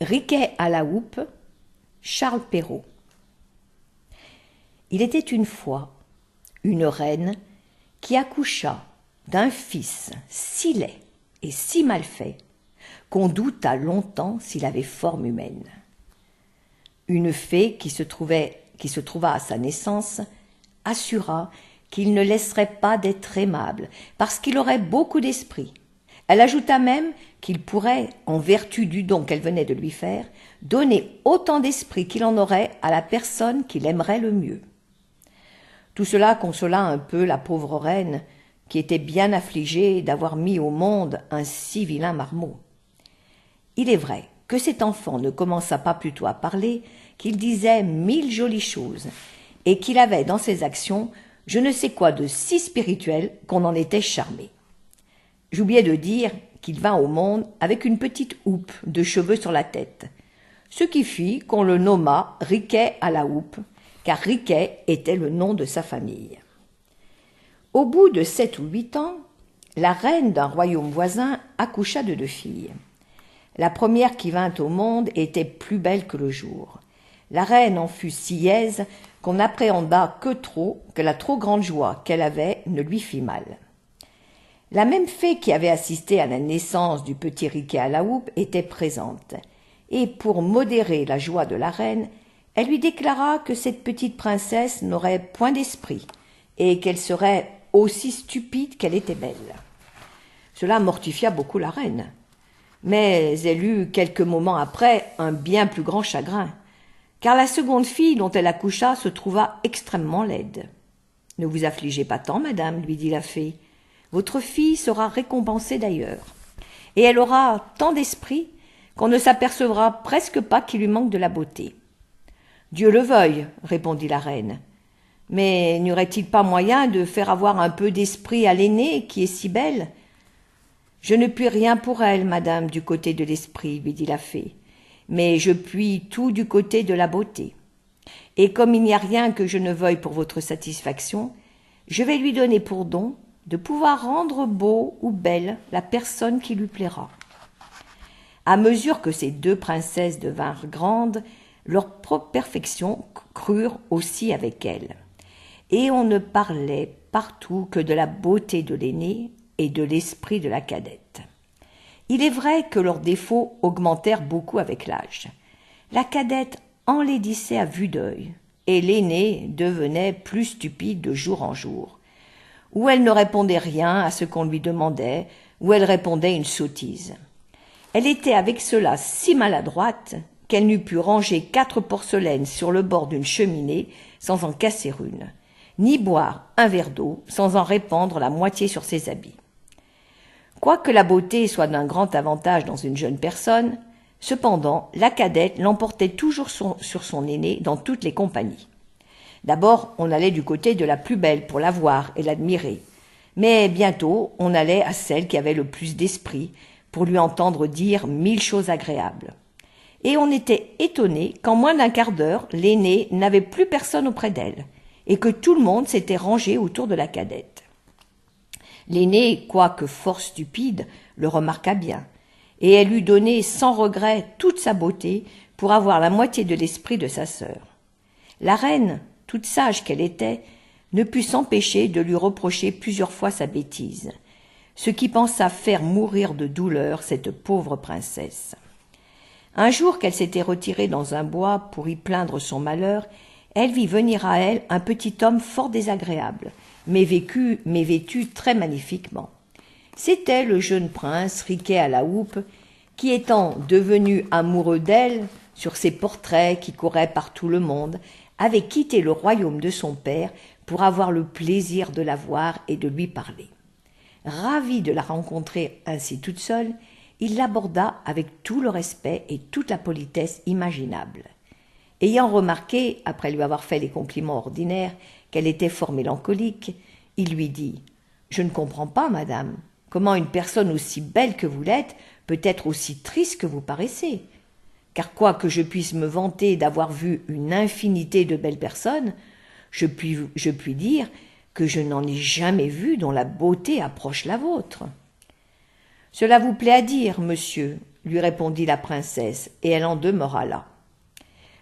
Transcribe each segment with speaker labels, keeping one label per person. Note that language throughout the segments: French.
Speaker 1: Riquet à la houppe, Charles Perrault. Il était une fois une reine qui accoucha d'un fils si laid et si mal fait qu'on douta longtemps s'il avait forme humaine. Une fée qui se trouva à sa naissance assura qu'il ne laisserait pas d'être aimable parce qu'il aurait beaucoup d'esprit. Elle ajouta même qu'il pourrait, en vertu du don qu'elle venait de lui faire, donner autant d'esprit qu'il en aurait à la personne qu'il aimerait le mieux. Tout cela consola un peu la pauvre reine, qui était bien affligée d'avoir mis au monde un si vilain marmot. Il est vrai que cet enfant ne commença pas plutôt à parler, qu'il disait 1000 jolies choses, et qu'il avait dans ses actions je ne sais quoi de si spirituel qu'on en était charmé. J'oubliais de dire qu'il vint au monde avec une petite houppe de cheveux sur la tête, ce qui fit qu'on le nomma Riquet à la houppe, car Riquet était le nom de sa famille. Au bout de 7 ou 8 ans, la reine d'un royaume voisin accoucha de 2 filles. La première qui vint au monde était plus belle que le jour. La reine en fut si aise qu'on n'appréhenda que la trop grande joie qu'elle avait ne lui fit mal. La même fée qui avait assisté à la naissance du petit Riquet à la houppe était présente, et pour modérer la joie de la reine, elle lui déclara que cette petite princesse n'aurait point d'esprit, et qu'elle serait aussi stupide qu'elle était belle. Cela mortifia beaucoup la reine, mais elle eut quelques moments après un bien plus grand chagrin, car la seconde fille dont elle accoucha se trouva extrêmement laide. « Ne vous affligez pas tant, madame, lui dit la fée. Votre fille sera récompensée d'ailleurs, et elle aura tant d'esprit qu'on ne s'apercevra presque pas qu'il lui manque de la beauté. »« Dieu le veuille, répondit la reine. Mais n'y aurait-il pas moyen de faire avoir un peu d'esprit à l'aînée qui est si belle ? » Je ne puis rien pour elle, madame, du côté de l'esprit, lui dit la fée, mais je puis tout du côté de la beauté. Et comme il n'y a rien que je ne veuille pour votre satisfaction, je vais lui donner pour don de pouvoir rendre beau ou belle la personne qui lui plaira. À mesure que ces 2 princesses devinrent grandes, leur propre perfection crurent aussi avec elles. Et on ne parlait partout que de la beauté de l'aînée et de l'esprit de la cadette. Il est vrai que leurs défauts augmentèrent beaucoup avec l'âge. La cadette enlaidissait à vue d'œil, et l'aînée devenait plus stupide de jour en jour. Ou elle ne répondait rien à ce qu'on lui demandait, ou elle répondait une sottise. Elle était avec cela si maladroite qu'elle n'eût pu ranger 4 porcelaines sur le bord d'une cheminée sans en casser une, ni boire un verre d'eau sans en répandre la moitié sur ses habits. Quoique la beauté soit d'un grand avantage dans une jeune personne, cependant la cadette l'emportait toujours sur son aînée dans toutes les compagnies. D'abord, on allait du côté de la plus belle pour la voir et l'admirer, mais bientôt on allait à celle qui avait le plus d'esprit pour lui entendre dire 1000 choses agréables. Et on était étonné qu'en moins d'un quart d'heure, l'aînée n'avait plus personne auprès d'elle, et que tout le monde s'était rangé autour de la cadette. L'aînée, quoique fort stupide, le remarqua bien, et elle eût donné sans regret toute sa beauté pour avoir la moitié de l'esprit de sa sœur. La reine, toute sage qu'elle était, ne put s'empêcher de lui reprocher plusieurs fois sa bêtise, ce qui pensa faire mourir de douleur cette pauvre princesse. Un jour qu'elle s'était retirée dans un bois pour y plaindre son malheur, elle vit venir à elle un petit homme fort désagréable, mais vêtu très magnifiquement. C'était le jeune prince Riquet à la houppe, qui étant devenu amoureux d'elle, sur ses portraits qui couraient par tout le monde, avait quitté le royaume de son père pour avoir le plaisir de la voir et de lui parler. Ravi de la rencontrer ainsi toute seule, il l'aborda avec tout le respect et toute la politesse imaginable. Ayant remarqué, après lui avoir fait les compliments ordinaires, qu'elle était fort mélancolique, il lui dit « Je ne comprends pas, madame, comment une personne aussi belle que vous l'êtes peut être aussi triste que vous paraissez. Car quoique je puisse me vanter d'avoir vu une infinité de belles personnes, je puis dire que je n'en ai jamais vu dont la beauté approche la vôtre. » « Cela vous plaît à dire, monsieur, lui répondit la princesse, et elle en demeura là.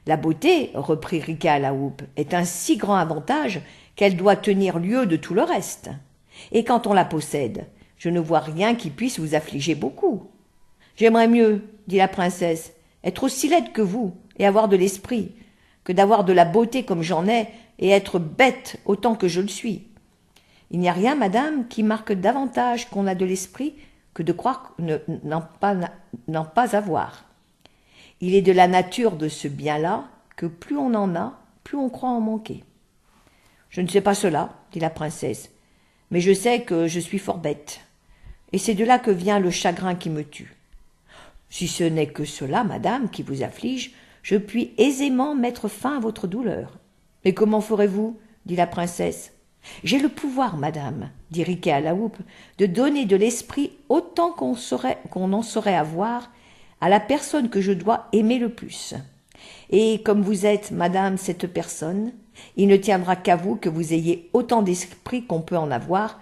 Speaker 1: La beauté, reprit Riquet à la houppe, est un si grand avantage qu'elle doit tenir lieu de tout le reste. Et quand on la possède, je ne vois rien qui puisse vous affliger beaucoup. J'aimerais mieux, dit la princesse, être aussi laide que vous et avoir de l'esprit, que d'avoir de la beauté comme j'en ai et être bête autant que je le suis. Il n'y a rien, madame, qui marque davantage qu'on a de l'esprit que de croire n'en pas avoir. Il est de la nature de ce bien-là que plus on en a, plus on croit en manquer. Je ne sais pas cela, dit la princesse, mais je sais que je suis fort bête, et c'est de là que vient le chagrin qui me tue. Si ce n'est que cela, madame, qui vous afflige, je puis aisément mettre fin à votre douleur. Et comment ferez-vous, dit la princesse. J'ai le pouvoir, madame, dit Riquet à la houppe, de donner de l'esprit autant qu'on en saurait avoir à la personne que je dois aimer le plus. Et comme vous êtes, madame, cette personne, il ne tiendra qu'à vous que vous ayez autant d'esprit qu'on peut en avoir,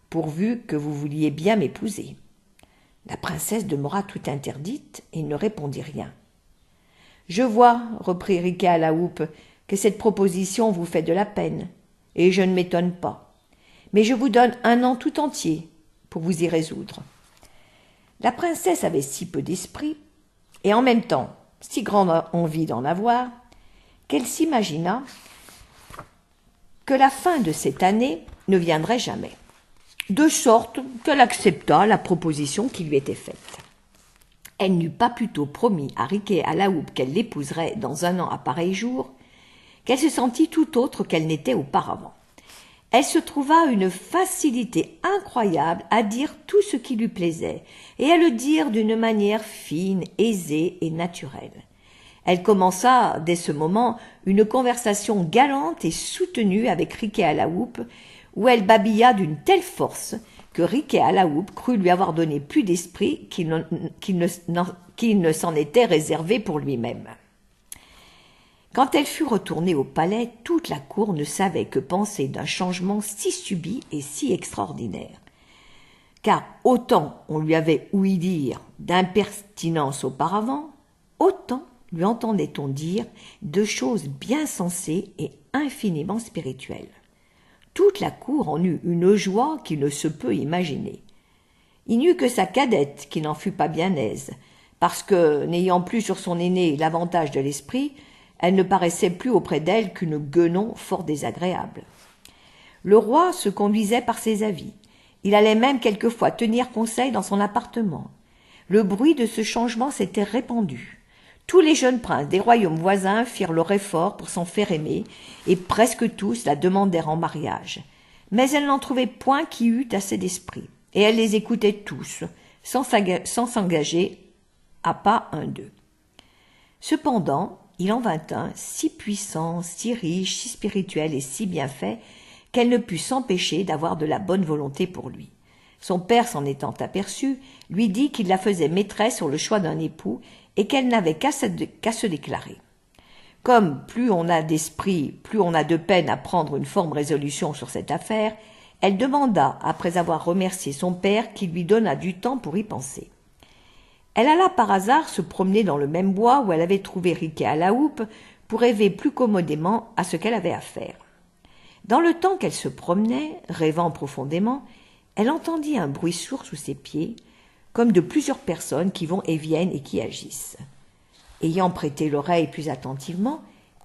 Speaker 1: pourvu que vous vouliez bien m'épouser. La princesse demeura tout interdite et ne répondit rien. « Je vois, reprit Riquet à la houppe, que cette proposition vous fait de la peine, et je ne m'étonne pas. Mais je vous donne 1 an tout entier pour vous y résoudre. » La princesse avait si peu d'esprit, et en même temps si grande envie d'en avoir, qu'elle s'imagina que la fin de cette année ne viendrait jamais, de sorte qu'elle accepta la proposition qui lui était faite. Elle n'eut pas plutôt promis à Riquet à la houppe qu'elle l'épouserait dans 1 an à pareil jour, qu'elle se sentit tout autre qu'elle n'était auparavant. Elle se trouva une facilité incroyable à dire tout ce qui lui plaisait, et à le dire d'une manière fine, aisée et naturelle. Elle commença, dès ce moment, une conversation galante et soutenue avec Riquet à la houppe, où elle babilla d'une telle force que Riquet à la houppe crut lui avoir donné plus d'esprit qu'il ne s'en était réservé pour lui-même. Quand elle fut retournée au palais, toute la cour ne savait que penser d'un changement si subit et si extraordinaire. Car autant on lui avait ouï dire d'impertinence auparavant, autant lui entendait-on dire de choses bien sensées et infiniment spirituelles. Toute la cour en eut une joie qui ne se peut imaginer. Il n'y eut que sa cadette qui n'en fut pas bien aise, parce que, n'ayant plus sur son aînée l'avantage de l'esprit, elle ne paraissait plus auprès d'elle qu'une guenon fort désagréable. Le roi se conduisait par ses avis. Il allait même quelquefois tenir conseil dans son appartement. Le bruit de ce changement s'était répandu. Tous les jeunes princes des royaumes voisins firent leur effort pour s'en faire aimer, et presque tous la demandèrent en mariage. Mais elle n'en trouvait point qui eût assez d'esprit, et elle les écoutait tous, sans s'engager à pas un d'eux. Cependant, il en vint un si puissant, si riche, si spirituel et si bien fait qu'elle ne put s'empêcher d'avoir de la bonne volonté pour lui. Son père, s'en étant aperçu, lui dit qu'il la faisait maîtresse sur le choix d'un époux et qu'elle n'avait qu'à se déclarer. Comme plus on a d'esprit, plus on a de peine à prendre une forme résolution sur cette affaire, elle demanda, après avoir remercié son père, qu'il lui donnât du temps pour y penser. Elle alla par hasard se promener dans le même bois où elle avait trouvé Riquet à la houppe pour rêver plus commodément à ce qu'elle avait à faire. Dans le temps qu'elle se promenait, rêvant profondément, elle entendit un bruit sourd sous ses pieds, comme de plusieurs personnes qui vont et viennent et qui agissent. Ayant prêté l'oreille plus attentivement,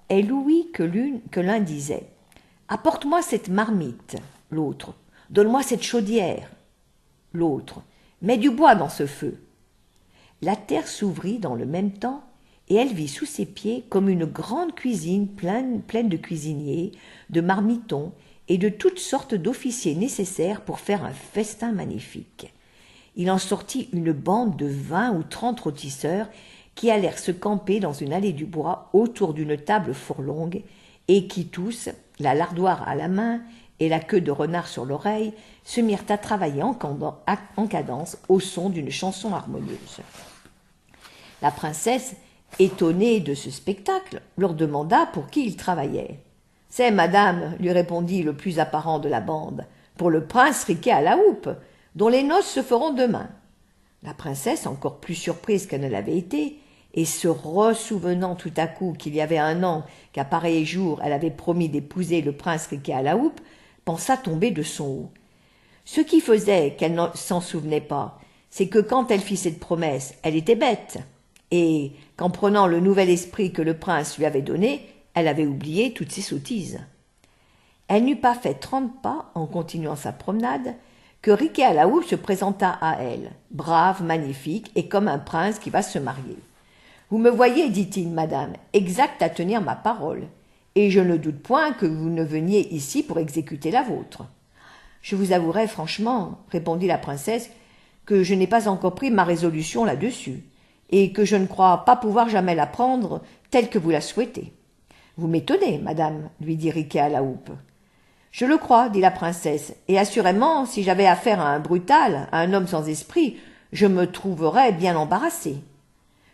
Speaker 1: elle ouït que l'un disait « Apporte-moi cette marmite », l'autre « Donne-moi cette chaudière », l'autre « Mets du bois dans ce feu ». La terre s'ouvrit dans le même temps, et elle vit sous ses pieds comme une grande cuisine pleine de cuisiniers, de marmitons et de toutes sortes d'officiers nécessaires pour faire un festin magnifique. Il en sortit une bande de 20 ou 30 rôtisseurs qui allèrent se camper dans une allée du bois autour d'une table fort longue et qui tous, la lardoire à la main et la queue de renard sur l'oreille, se mirent à travailler en cadence au son d'une chanson harmonieuse. La princesse, étonnée de ce spectacle, leur demanda pour qui ils travaillaient. « C'est, madame, lui répondit le plus apparent de la bande, pour le prince Riquet à la houppe, dont les noces se feront demain. » La princesse, encore plus surprise qu'elle ne l'avait été, et se ressouvenant tout à coup qu'il y avait 1 an qu'à pareil jour elle avait promis d'épouser le prince Riquet à la houppe, pensa tomber de son haut. Ce qui faisait qu'elle ne s'en souvenait pas, c'est que quand elle fit cette promesse, elle était bête, et qu'en prenant le nouvel esprit que le prince lui avait donné, elle avait oublié toutes ses sottises. Elle n'eut pas fait 30 pas en continuant sa promenade, que Riquet à la houppe se présenta à elle, brave, magnifique, et comme un prince qui va se marier. « Vous me voyez, dit-il, madame, exact à tenir ma parole, et je ne doute point que vous ne veniez ici pour exécuter la vôtre. »« Je vous avouerai franchement, répondit la princesse, que je n'ai pas encore pris ma résolution là-dessus, et que je ne crois pas pouvoir jamais la prendre telle que vous la souhaitez. »« Vous m'étonnez, madame, lui dit Riquet à la houppe. »« Je le crois, dit la princesse, et assurément, si j'avais affaire à un brutal, à un homme sans esprit, je me trouverais bien embarrassée.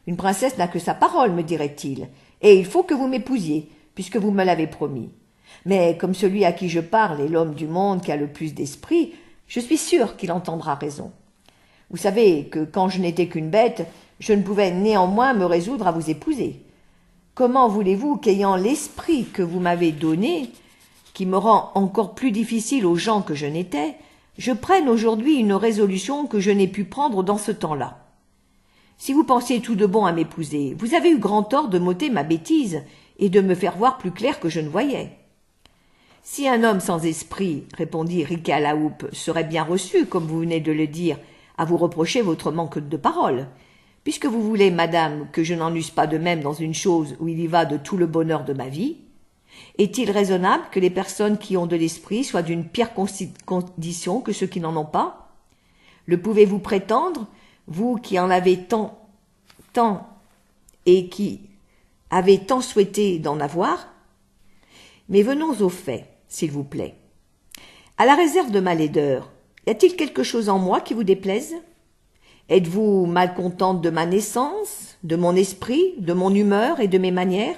Speaker 1: Une princesse n'a que sa parole, me dirait-il, et il faut que vous m'épousiez, puisque vous me l'avez promis. Mais comme celui à qui je parle est l'homme du monde qui a le plus d'esprit, je suis sûre qu'il entendra raison. Vous savez que quand je n'étais qu'une bête, je ne pouvais néanmoins me résoudre à vous épouser. Comment voulez-vous qu'ayant l'esprit que vous m'avez donné, qui me rend encore plus difficile aux gens que je n'étais, je prenne aujourd'hui une résolution que je n'ai pu prendre dans ce temps-là? Si vous pensiez tout de bon à m'épouser, vous avez eu grand tort de m'ôter ma bêtise et de me faire voir plus clair que je ne voyais. Si un homme sans esprit, répondit Riquet à la houppe, serait bien reçu, comme vous venez de le dire, à vous reprocher votre manque de parole, puisque vous voulez, madame, que je n'en use pas de même dans une chose où il y va de tout le bonheur de ma vie, est-il raisonnable que les personnes qui ont de l'esprit soient d'une pire condition que ceux qui n'en ont pas? Le pouvez-vous prétendre, vous qui en avez tant et qui avez tant souhaité d'en avoir? Mais venons au fait, s'il vous plaît. À la réserve de ma laideur, y a-t-il quelque chose en moi qui vous déplaise? Êtes-vous malcontente de ma naissance, de mon esprit, de mon humeur et de mes manières?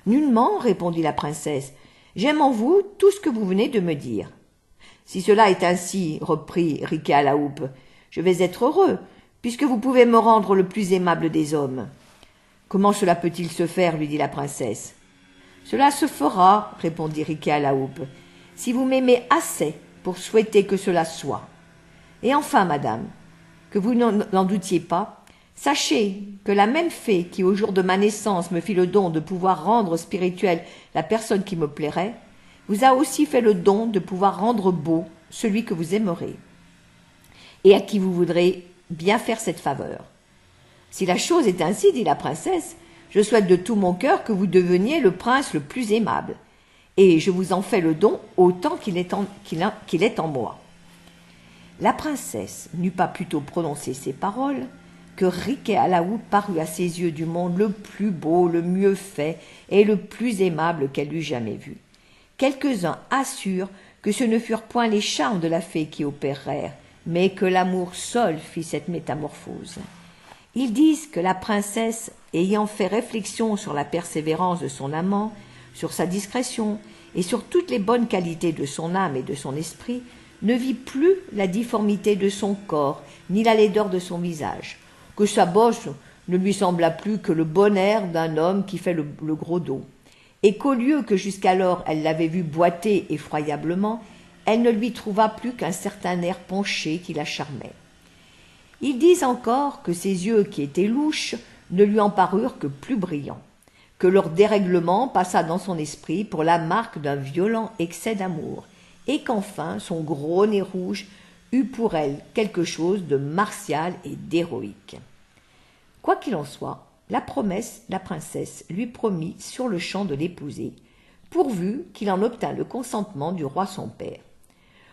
Speaker 1: Nullement, répondit la princesse. J'aime en vous tout ce que vous venez de me dire. Si cela est ainsi, reprit Riquet à la houppe, je vais être heureux, puisque vous pouvez me rendre le plus aimable des hommes. Comment cela peut-il se faire, lui dit la princesse. Cela se fera, répondit Riquet à la houppe, si vous m'aimez assez pour souhaiter que cela soit. Et enfin, madame, que vous n'en doutiez pas, sachez que la même fée qui, au jour de ma naissance, me fit le don de pouvoir rendre spirituelle la personne qui me plairait, vous a aussi fait le don de pouvoir rendre beau celui que vous aimerez, et à qui vous voudrez bien faire cette faveur. Si la chose est ainsi, dit la princesse, je souhaite de tout mon cœur que vous deveniez le prince le plus aimable, et je vous en fais le don autant qu'il est en moi. La princesse n'eut pas plutôt prononcé ces paroles que Riquet à la houppe parut à ses yeux du monde le plus beau, le mieux fait et le plus aimable qu'elle eût jamais vu. Quelques-uns assurent que ce ne furent point les charmes de la fée qui opérèrent, mais que l'amour seul fit cette métamorphose. Ils disent que la princesse, ayant fait réflexion sur la persévérance de son amant, sur sa discrétion et sur toutes les bonnes qualités de son âme et de son esprit, ne vit plus la difformité de son corps, ni la laideur de son visage, que sa bosse ne lui sembla plus que le bon air d'un homme qui fait le gros dos, et qu'au lieu que jusqu'alors elle l'avait vu boiter effroyablement, elle ne lui trouva plus qu'un certain air penché qui la charmait. Ils disent encore que ses yeux qui étaient louches ne lui en parurent que plus brillants, que leur dérèglement passa dans son esprit pour la marque d'un violent excès d'amour, et qu'enfin son gros nez rouge eut pour elle quelque chose de martial et d'héroïque. Quoi qu'il en soit, la princesse lui promit sur-le-champ de l'épouser, pourvu qu'il en obtînt le consentement du roi son père.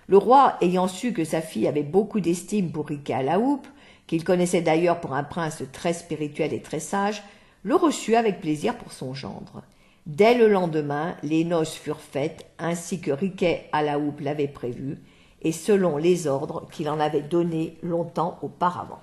Speaker 1: Le roi, ayant su que sa fille avait beaucoup d'estime pour Riquet à la houppe, qu'il connaissait d'ailleurs pour un prince très spirituel et très sage, le reçut avec plaisir pour son gendre. Dès le lendemain, les noces furent faites, ainsi que Riquet à la houppe l'avait prévu, et selon les ordres qu'il en avait donnés longtemps auparavant.